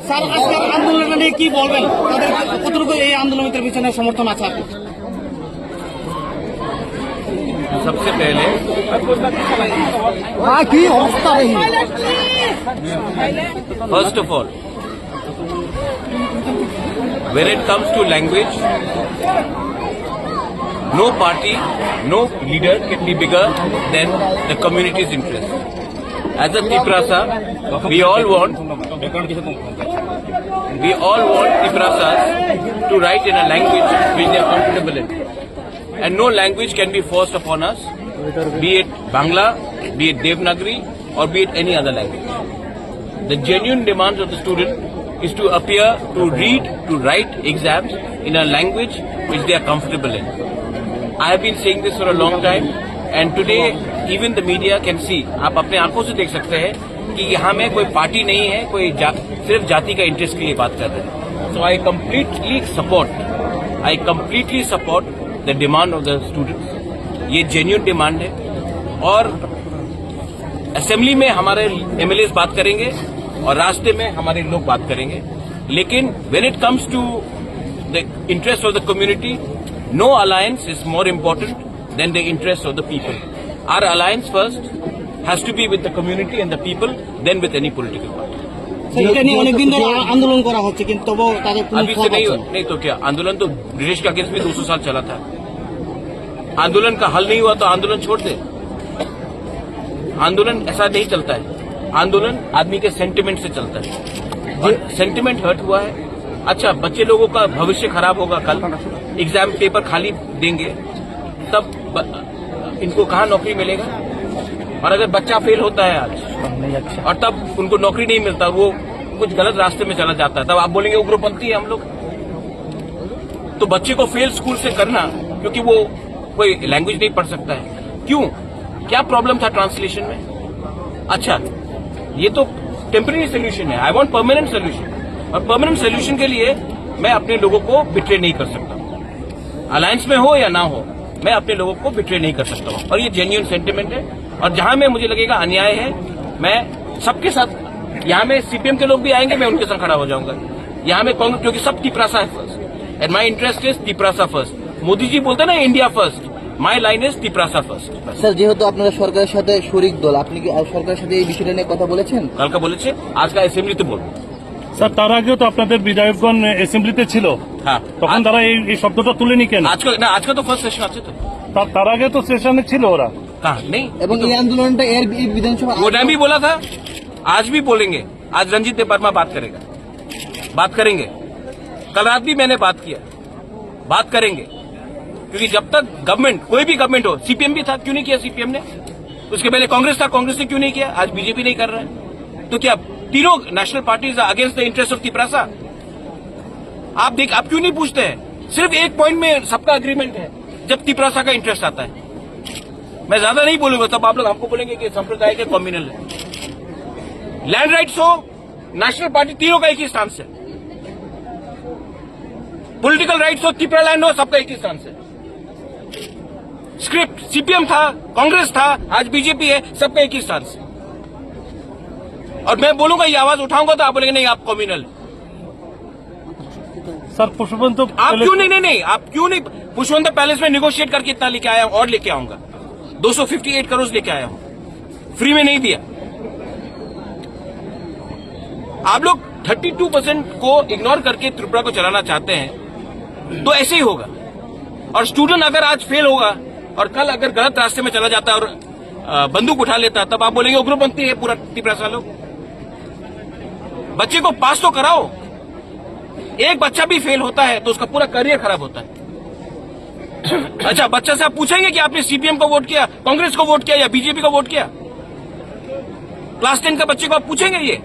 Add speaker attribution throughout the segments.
Speaker 1: Sir আজকের আন্দোলন নিয়ে কি বলবেন? তাদের কতটুকু এই আন্দোলনের পিছনে সমর্থন আছে আপনার?
Speaker 2: सबसे पहले first of all, when it comes to language, no party, no leader can be bigger than the community's interest. As a Tiprasa, we all want Tiprasas to write in a language which they are comfortable in. And no language can be forced upon us, be it Bangla, be it Devanagari, or be it any other language. The genuine demands of the student is to appear, to read, to write exams in a language which they are comfortable in. I have been saying this for a long time, and today even the media can see. आप अपने आंखों से देख सकते हैं कि यहाँ में कोई पार्टी नहीं है, कोई सिर्फ जाति का इंटरेस्ट के लिए बात कर रहे हैं. So I completely support the demand of the students. ये genuine demand है और असेंबली में हमारे MLAs बात करेंगे और रास्ते में हमारे लोग बात करेंगे. लेकिन when it comes to the interest of the community, no alliance is more important than the interest of the people. Our alliance first has to be with the community and the people, then with any political party.
Speaker 1: এটা নিয়ে অনেকদিন ধরে আন্দোলন করা হচ্ছে, কিন্তু তবু তাদের কোনো
Speaker 2: अभी से नहीं तो क्या आंदोलन तो ब्रिटिश के अगेंस्ट भी 200 साल चला था. आंदोलन का हल नहीं हुआ तो आंदोलन छोड़ दे. आंदोलन ऐसा नहीं चलता है. आंदोलन आदमी के सेंटिमेंट से चलता है और सेंटिमेंट हर्ट हुआ है. अच्छा, बच्चे लोगों का भविष्य खराब होगा. कल एग्जाम पेपर खाली देंगे तब इनको कहाँ नौकरी मिलेगा? और अगर बच्चा फेल होता है आज और तब उनको नौकरी नहीं मिलता, वो कुछ गलत रास्ते में चला जाता है, तब आप बोलेंगे उग्रपंथी है हम लोग. तो बच्चे को फेल स्कूल से करना क्योंकि वो कोई लैंग्वेज नहीं पढ़ सकता है. क्यों? क्या प्रॉब्लम था ट्रांसलेशन में? अच्छा, ये तो टेम्परेरी सोल्यूशन है. I want permanent solution. और परमानेंट सोल्यूशन के लिए मैं अपने लोगों को बिट्रे नहीं कर सकता. अलायंस में हो या ना हो, मैं अपने लोगों को बिट्रे नहीं कर सकता हूं. और ये जेन्युइन सेंटिमेंट है. और जहां में मुझे लगेगा अन्याय है, मैं सबके साथ, यहां में सीपीएम के लोग भी आएंगे, मैं उनके साथ खड़ा हो जाऊंगा. यहां में कांग्रेस, क्योंकि सब तिपरासा है first, and my interest is Tiprasa first. Modi ji बोलते ना India first, my line is Tiprasa first.
Speaker 3: Sir, যেহেতু আপনারা সরকারের সাথে শরিক দল, আপনি কি সরকারের সাথে এই বিষয়টা নিয়ে কথা বলেছেন?
Speaker 2: কালকে বলেছে, আজকে অ্যাসেম্বলিতে বলবো.
Speaker 4: স্যার, তার আগেও তো আপনাদের বিধায়কগণ অ্যাসেম্বলিতে ছিল,
Speaker 2: হ্যাঁ,
Speaker 4: তখন তারা এই শব্দটা তুলেনি কেন?
Speaker 2: আজকে তো ফার্স্ট সেশন আছে. তো
Speaker 4: তার আগে তো সেশনে ছিল ওরা.
Speaker 2: कहा नहीं.
Speaker 3: এবং এই আন্দোলনটা এর বিধানসভা,
Speaker 2: वो टाइम भी बोला था, आज भी बोलेंगे. आज रंजीत देवर्मा बात करेंगे. कल रात भी मैंने बात करेंगे. क्योंकि जब तक गवर्नमेंट, कोई भी गवर्नमेंट हो, सीपीएम भी था, क्यों नहीं किया सीपीएम ने? उसके पहले कांग्रेस था, कांग्रेस ने क्यों नहीं किया? आज बीजेपी नहीं कर रहा है. तो क्या तीनों national parties against the interest of Tiprasa? आप क्यों नहीं पूछते हैं? सिर्फ एक पॉइंट में सबका अग्रीमेंट है, जब तिपरासा का इंटरेस्ट आता है. मैं ज्यादा नहीं बोलूंगा, तब आप लोग हमको बोलेंगे कि संप्रदाय के कम्युनल है. लैंड राइट्स हो, नेशनल पार्टी, तीनों का एक ही स्टांस है. पॉलिटिकल राइट्स हो, तिपरा लैंड हो, सबका एक ही स्टांस है. स्क्रिप्ट सीपीएम था, कांग्रेस था, आज बीजेपी है, सबका एक ही स्टांस है. और मैं बोलूंगा, ये आवाज उठाऊंगा तो आप बोलेंगे नहीं आप कम्युनल.
Speaker 4: सर, पुष्पवंत
Speaker 2: आप क्यों नहीं आप क्यों नहीं? पुष्पवंत पैलेस में निगोशिएट करके इतना लेके आया हूं और लेके आऊंगा. 258 करोड़ लेके आया हूं, फ्री में नहीं दिया. आप लोग 32% को इग्नोर करके त्रिपुरा को चलाना चाहते हैं, तो ऐसे ही होगा. और स्टूडेंट अगर आज फेल होगा और कल अगर गलत रास्ते में चला जाता है और बंदूक उठा लेता, तब आप बोलेंगे उग्रपंथी है पूरा तिपरासा लोग. बच्चे को पास तो कराओ. एक बच्चा भी फेल होता है तो उसका पूरा करियर खराब होता है. अच्छा, बच्चा से आप पूछेंगे कि आपने सीपीएम को वोट किया, कांग्रेस को वोट किया या बीजेपी को वोट किया? क्लास 10 का बच्चे को आप पूछेंगे ये?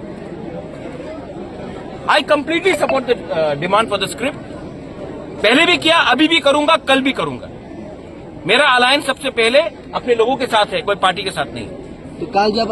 Speaker 2: I completely support the demand for the script. पहले भी किया, अभी भी करूंगा, कल भी करूंगा. मेरा अलायंस सबसे पहले अपने लोगों के साथ है, कोई पार्टी के साथ नहीं.
Speaker 3: तो कल जब